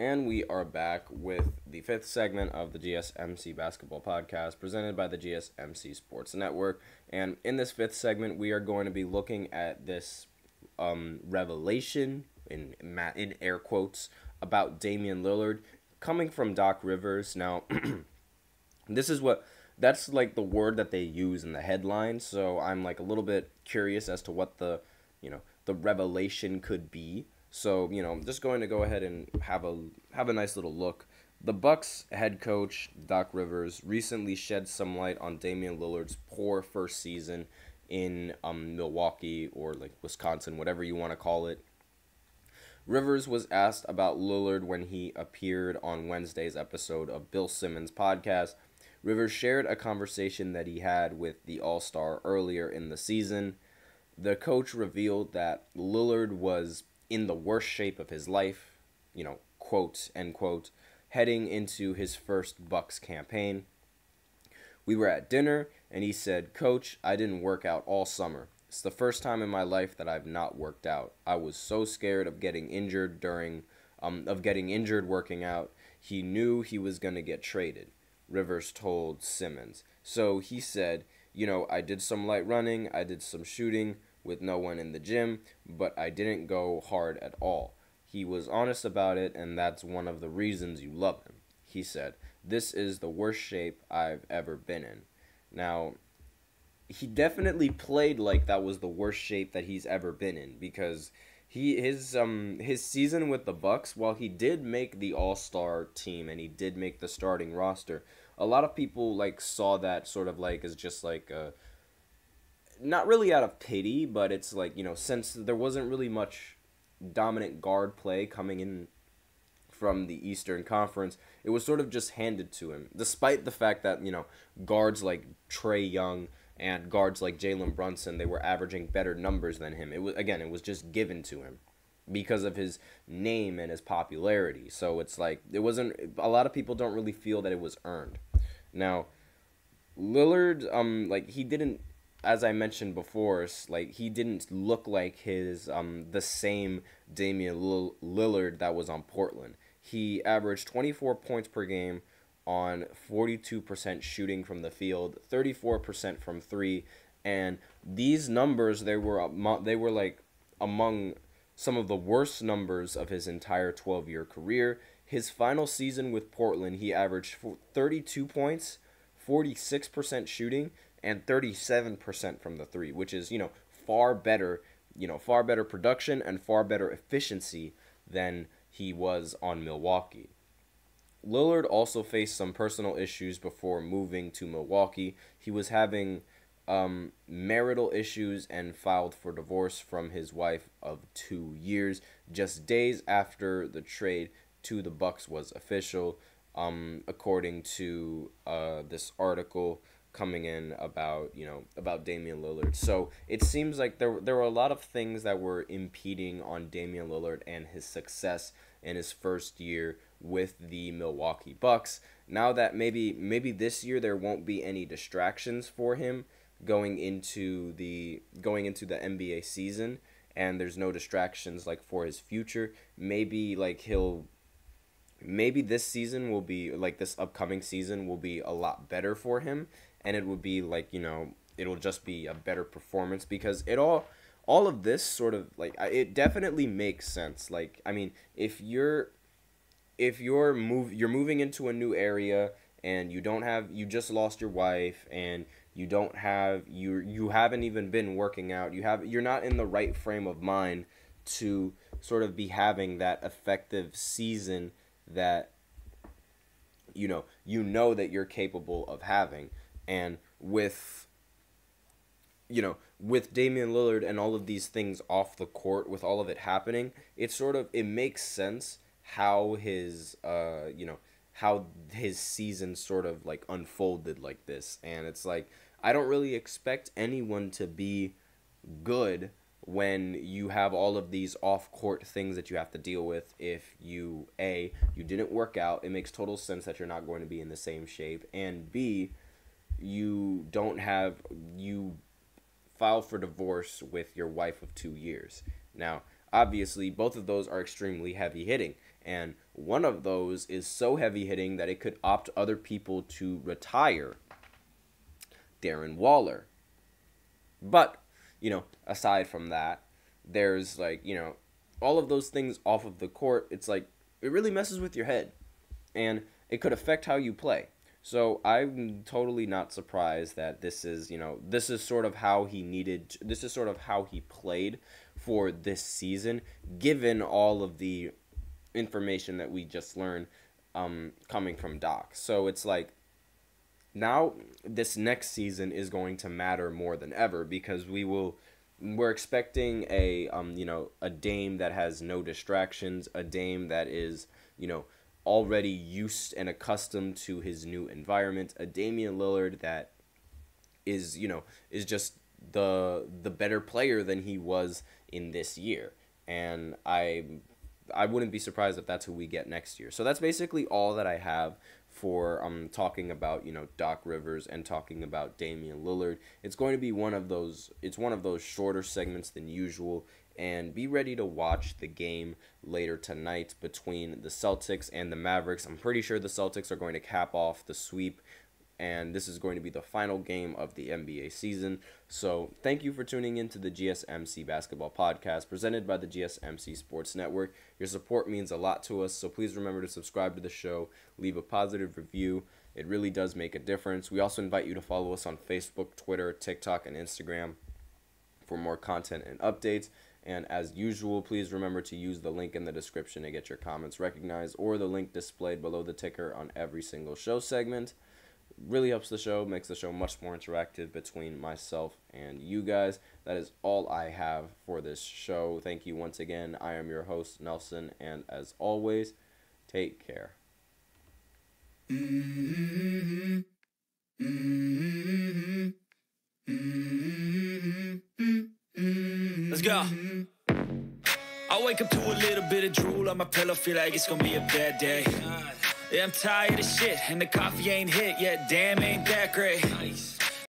And we are back with the fifth segment of the GSMC Basketball Podcast presented by the GSMC Sports Network. And in this fifth segment, we are going to be looking at this revelation, in air quotes, about Damian Lillard coming from Doc Rivers. Now, this is that's like the word that they use in the headline. So I'm like a little bit curious as to what the revelation could be. So, I'm just going to go ahead and have a nice little look. The Bucks head coach, Doc Rivers, recently shed some light on Damian Lillard's poor first season in Milwaukee or like Wisconsin, whatever you want to call it. Rivers was asked about Lillard when he appeared on Wednesday's episode of Bill Simmons' podcast. Rivers shared a conversation that he had with the All-Star earlier in the season. The coach revealed that Lillard was in the worst shape of his life, quote, end quote, heading into his first Bucks campaign. We were at dinner, and he said, "Coach, I didn't work out all summer. It's the first time in my life that I've not worked out. I was so scared of getting injured working out. He knew he was going to get traded," Rivers told Simmons. So he said, "I did some light running, I did some shooting with no one in the gym, but I didn't go hard at all." He was honest about it, and that's one of the reasons you love him. He said, "This is the worst shape I've ever been in." Now, he definitely played like that was the worst shape that he's ever been in, because his season with the Bucks, while he did make the All-Star team and he did make the starting roster, a lot of people saw that sort of as just a not really out of pity, but it's since there wasn't really much dominant guard play coming in from the Eastern Conference, it was sort of just handed to him, despite the fact that, guards like Trae Young and guards like Jalen Brunson, they were averaging better numbers than him. It was just given to him because of his name and his popularity. So it's it wasn't, a lot of people don't really feel that it was earned. Now, Lillard, he didn't, as I mentioned before, he didn't look like his the same Damian Lillard that was on Portland. He averaged 24 points per game on 42% shooting from the field, 34% from three, and these numbers they were among some of the worst numbers of his entire 12-year career. His final season with Portland, he averaged 32 points, 46% shooting, and 37% from the three, which is, far better production and far better efficiency than he was on Milwaukee. Lillard also faced some personal issues before moving to Milwaukee. He was having marital issues and filed for divorce from his wife of 2 years just days after the trade to the Bucks was official, according to this article coming in about Damian Lillard. So it seems like there were a lot of things that were impeding on Damian Lillard and his success in his first year with the Milwaukee Bucks. Now that maybe this year there won't be any distractions for him going into the NBA season, and there's no distractions for his future. Maybe this season will be this upcoming season will be a lot better for him, and it would be it'll just be a better performance, because all of this sort of it definitely makes sense. If you're moving into a new area and you just lost your wife and you haven't even been working out, you're not in the right frame of mind to sort of be having that effective season that that you're capable of having. And with Damian Lillard and all of these things off the court, with all of it happening, it makes sense how his season sort of unfolded like this. And it's I don't really expect anyone to be good when you have all of these off-court things that you have to deal with. If you didn't work out, it makes total sense that you're not going to be in the same shape, and B, you filed for divorce with your wife of 2 years. Now, obviously both of those are extremely heavy hitting. And one of those is so heavy hitting that it could opt other people to retire. Darren Waller. But, aside from that, there's all of those things off of the court. It's like, it really messes with your head. And it could affect how you play. So I'm totally not surprised that this is sort of how he played for this season, given all of the information that we just learned coming from Doc. So it's like, now this next season is going to matter more than ever, because we're expecting a Dame that has no distractions, a Dame that is, already used and accustomed to his new environment, a Damian Lillard that is just the better player than he was in this year. And I wouldn't be surprised if that's who we get next year. So that's basically all that I have for talking about Doc Rivers and talking about Damian Lillard. It's going to be one of those shorter segments than usual, and be ready to watch the game later tonight between the Celtics and the Mavericks. I'm pretty sure the Celtics are going to cap off the sweep, and this is going to be the final game of the NBA season. So thank you for tuning in to the GSMC Basketball Podcast, presented by the GSMC Sports Network. Your support means a lot to us, so please remember to subscribe to the show, leave a positive review. It really does make a difference. We also invite you to follow us on Facebook, Twitter, TikTok, and Instagram for more content and updates. And as usual, please remember to use the link in the description to get your comments recognized, or the link displayed below the ticker on every single show segment. Really helps the show, makes the show much more interactive between myself and you guys. That is all I have for this show. Thank you once again. I am your host, Nelson, and as always, take care. Let's go. I wake up to a little bit of drool on my pillow, feel like it's gonna be a bad day. Yeah, I'm tired of shit, and the coffee ain't hit yet, damn, ain't that great.